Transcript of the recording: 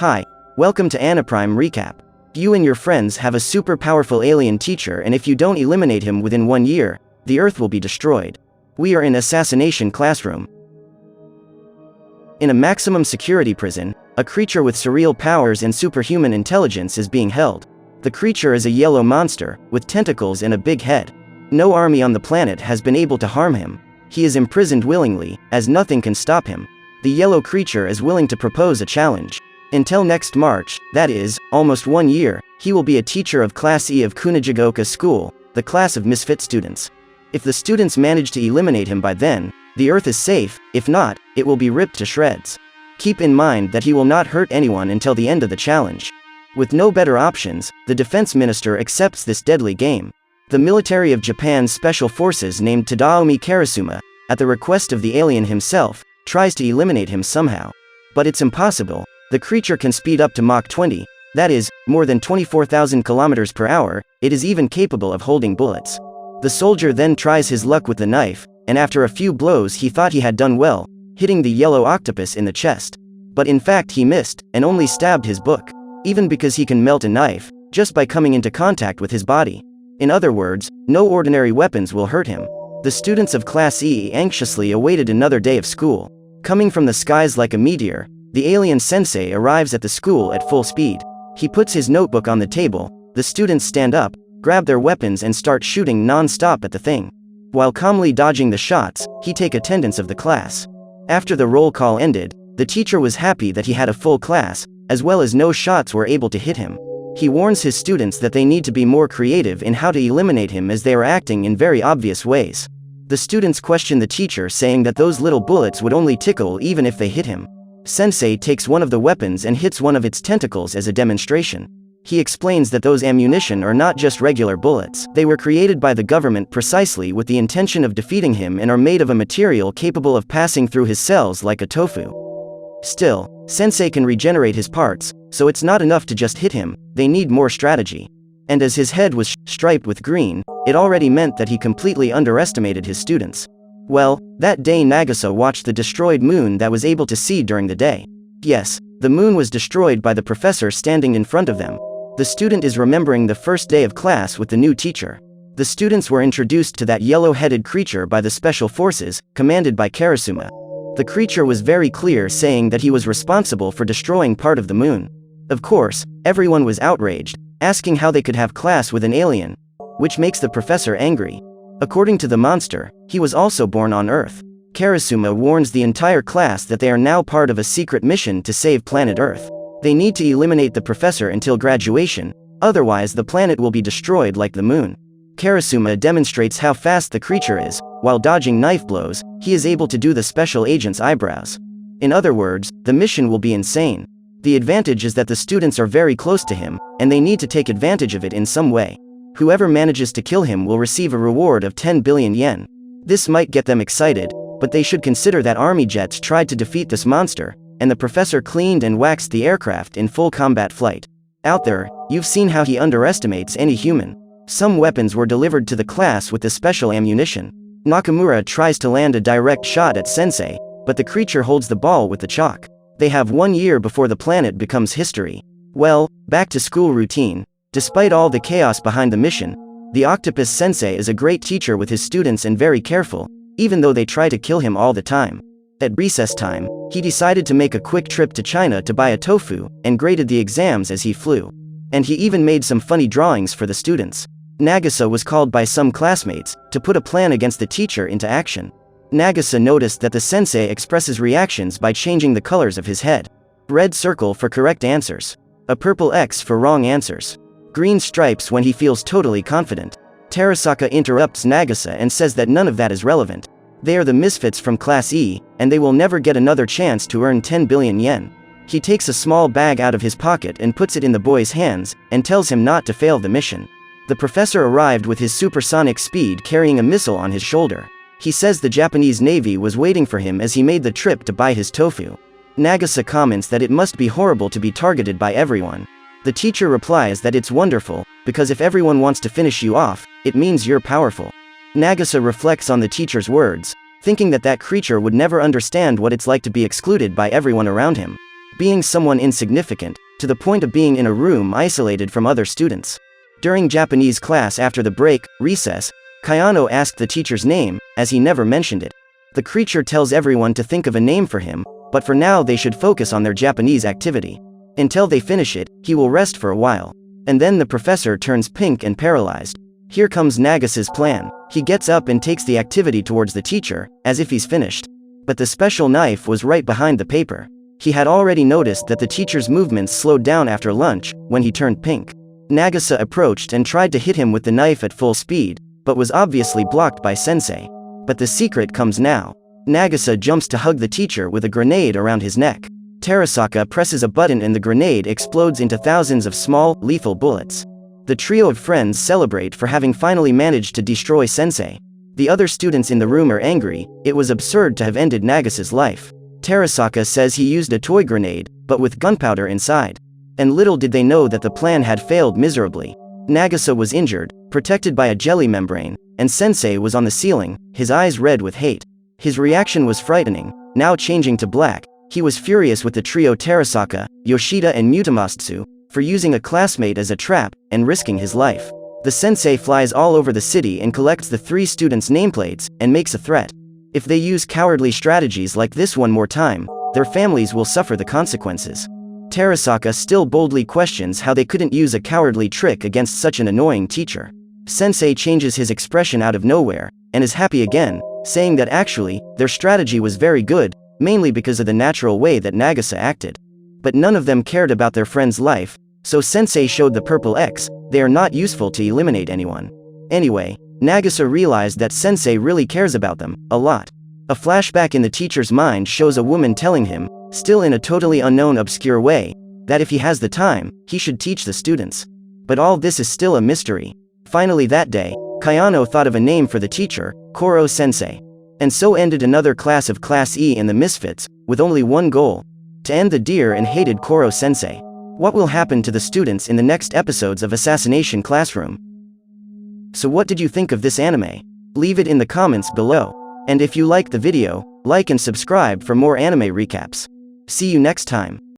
Hi, welcome to Anaprime Recap. You and your friends have a super powerful alien teacher, and if you don't eliminate him within 1 year, the Earth will be destroyed. We are in Assassination Classroom. In a maximum security prison, a creature with surreal powers and superhuman intelligence is being held. The creature is a yellow monster, with tentacles and a big head. No army on the planet has been able to harm him. He is imprisoned willingly, as nothing can stop him. The yellow creature is willing to propose a challenge. Until next March, that is, almost 1 year, he will be a teacher of Class E of Kunugigaoka School, the class of misfit students. If the students manage to eliminate him by then, the Earth is safe. If not, it will be ripped to shreds. Keep in mind that he will not hurt anyone until the end of the challenge. With no better options, the defense minister accepts this deadly game. The military of Japan's special forces named Tadaomi Karasuma, at the request of the alien himself, tries to eliminate him somehow. But it's impossible. The creature can speed up to Mach 20, that is, more than 24,000 kilometers per hour. It is even capable of holding bullets. The soldier then tries his luck with the knife, and after a few blows he thought he had done well, hitting the yellow octopus in the chest. But in fact he missed, and only stabbed his book. Even because he can melt a knife, just by coming into contact with his body. In other words, no ordinary weapons will hurt him. The students of Class E anxiously awaited another day of school. Coming from the skies like a meteor, the alien sensei arrives at the school at full speed. He puts his notebook on the table, the students stand up, grab their weapons and start shooting non-stop at the thing. While calmly dodging the shots, he take attendance of the class. After the roll call ended, the teacher was happy that he had a full class, as well as no shots were able to hit him. He warns his students that they need to be more creative in how to eliminate him as they are acting in very obvious ways. The students question the teacher, saying that those little bullets would only tickle even if they hit him. Sensei takes one of the weapons and hits one of its tentacles as a demonstration. He explains that those ammunition are not just regular bullets. They were created by the government precisely with the intention of defeating him and are made of a material capable of passing through his cells like a tofu. Still, Sensei can regenerate his parts, so it's not enough to just hit him, they need more strategy. And as his head was striped with green, it already meant that he completely underestimated his students. Well, that day Nagisa watched the destroyed moon that was able to see during the day. Yes, the moon was destroyed by the professor standing in front of them. The student is remembering the first day of class with the new teacher. The students were introduced to that yellow-headed creature by the special forces, commanded by Karasuma. The creature was very clear, saying that he was responsible for destroying part of the moon. Of course, everyone was outraged, asking how they could have class with an alien, which makes the professor angry. According to the monster, he was also born on Earth. Karasuma warns the entire class that they are now part of a secret mission to save planet Earth. They need to eliminate the professor until graduation, otherwise the planet will be destroyed like the moon. Karasuma demonstrates how fast the creature is. While dodging knife blows, he is able to do the special agent's eyebrows. In other words, the mission will be insane. The advantage is that the students are very close to him, and they need to take advantage of it in some way. Whoever manages to kill him will receive a reward of 10 billion yen. This might get them excited, but they should consider that army jets tried to defeat this monster, and the professor cleaned and waxed the aircraft in full combat flight. Out there, you've seen how he underestimates any human. Some weapons were delivered to the class with the special ammunition. Nakamura tries to land a direct shot at Sensei, but the creature holds the ball with the chalk. They have 1 year before the planet becomes history. Well, back to school routine. Despite all the chaos behind the mission, the octopus sensei is a great teacher with his students and very careful, even though they try to kill him all the time. At recess time, he decided to make a quick trip to China to buy a tofu, and graded the exams as he flew. And he even made some funny drawings for the students. Nagisa was called by some classmates to put a plan against the teacher into action. Nagisa noticed that the sensei expresses reactions by changing the colors of his head. Red circle for correct answers. A purple X for wrong answers. Green stripes when he feels totally confident. Terasaka interrupts Nagisa and says that none of that is relevant. They are the misfits from Class E, and they will never get another chance to earn 10 billion yen. He takes a small bag out of his pocket and puts it in the boy's hands, and tells him not to fail the mission. The professor arrived with his supersonic speed, carrying a missile on his shoulder. He says the Japanese Navy was waiting for him as he made the trip to buy his tofu. Nagisa comments that it must be horrible to be targeted by everyone. The teacher replies that it's wonderful, because if everyone wants to finish you off, it means you're powerful. Nagisa reflects on the teacher's words, thinking that that creature would never understand what it's like to be excluded by everyone around him. being someone insignificant, to the point of being in a room isolated from other students. During Japanese class after the break, recess, Kayano asked the teacher's name, as he never mentioned it. The creature tells everyone to think of a name for him, but for now they should focus on their Japanese activity. Until they finish it, he will rest for a while. And then the professor turns pink and paralyzed. Here comes Nagasa's plan. He gets up and takes the activity towards the teacher, as if he's finished. But the special knife was right behind the paper. He had already noticed that the teacher's movements slowed down after lunch, when he turned pink. Nagasa approached and tried to hit him with the knife at full speed, but was obviously blocked by Sensei. But the secret comes now. Nagasa jumps to hug the teacher with a grenade around his neck. Terasaka presses a button and the grenade explodes into thousands of small, lethal bullets. The trio of friends celebrate for having finally managed to destroy Sensei. The other students in the room are angry. It was absurd to have ended Nagasa's life. Terasaka says he used a toy grenade, but with gunpowder inside. And little did they know that the plan had failed miserably. Nagasa was injured, protected by a jelly membrane, and Sensei was on the ceiling, his eyes red with hate. His reaction was frightening. Now changing to black, he was furious with the trio Terasaka, Yoshida and Mutamatsu, for using a classmate as a trap, and risking his life. The sensei flies all over the city and collects the 3 students' nameplates, and makes a threat. If they use cowardly strategies like this one more time, their families will suffer the consequences. Terasaka still boldly questions how they couldn't use a cowardly trick against such an annoying teacher. Sensei changes his expression out of nowhere, and is happy again, saying that actually, their strategy was very good, mainly because of the natural way that Nagasa acted. But none of them cared about their friend's life, so Sensei showed the purple X. They are not useful to eliminate anyone. Anyway, Nagasa realized that Sensei really cares about them, a lot. A flashback in the teacher's mind shows a woman telling him, still in a totally unknown obscure way, that if he has the time, he should teach the students. But all this is still a mystery. Finally that day, Kayano thought of a name for the teacher, Koro-sensei. And so ended another class of Class E in the Misfits, with only one goal: to end the dear and hated Koro-sensei. What will happen to the students in the next episodes of Assassination Classroom? So what did you think of this anime? Leave it in the comments below. And if you liked the video, like and subscribe for more anime recaps. See you next time.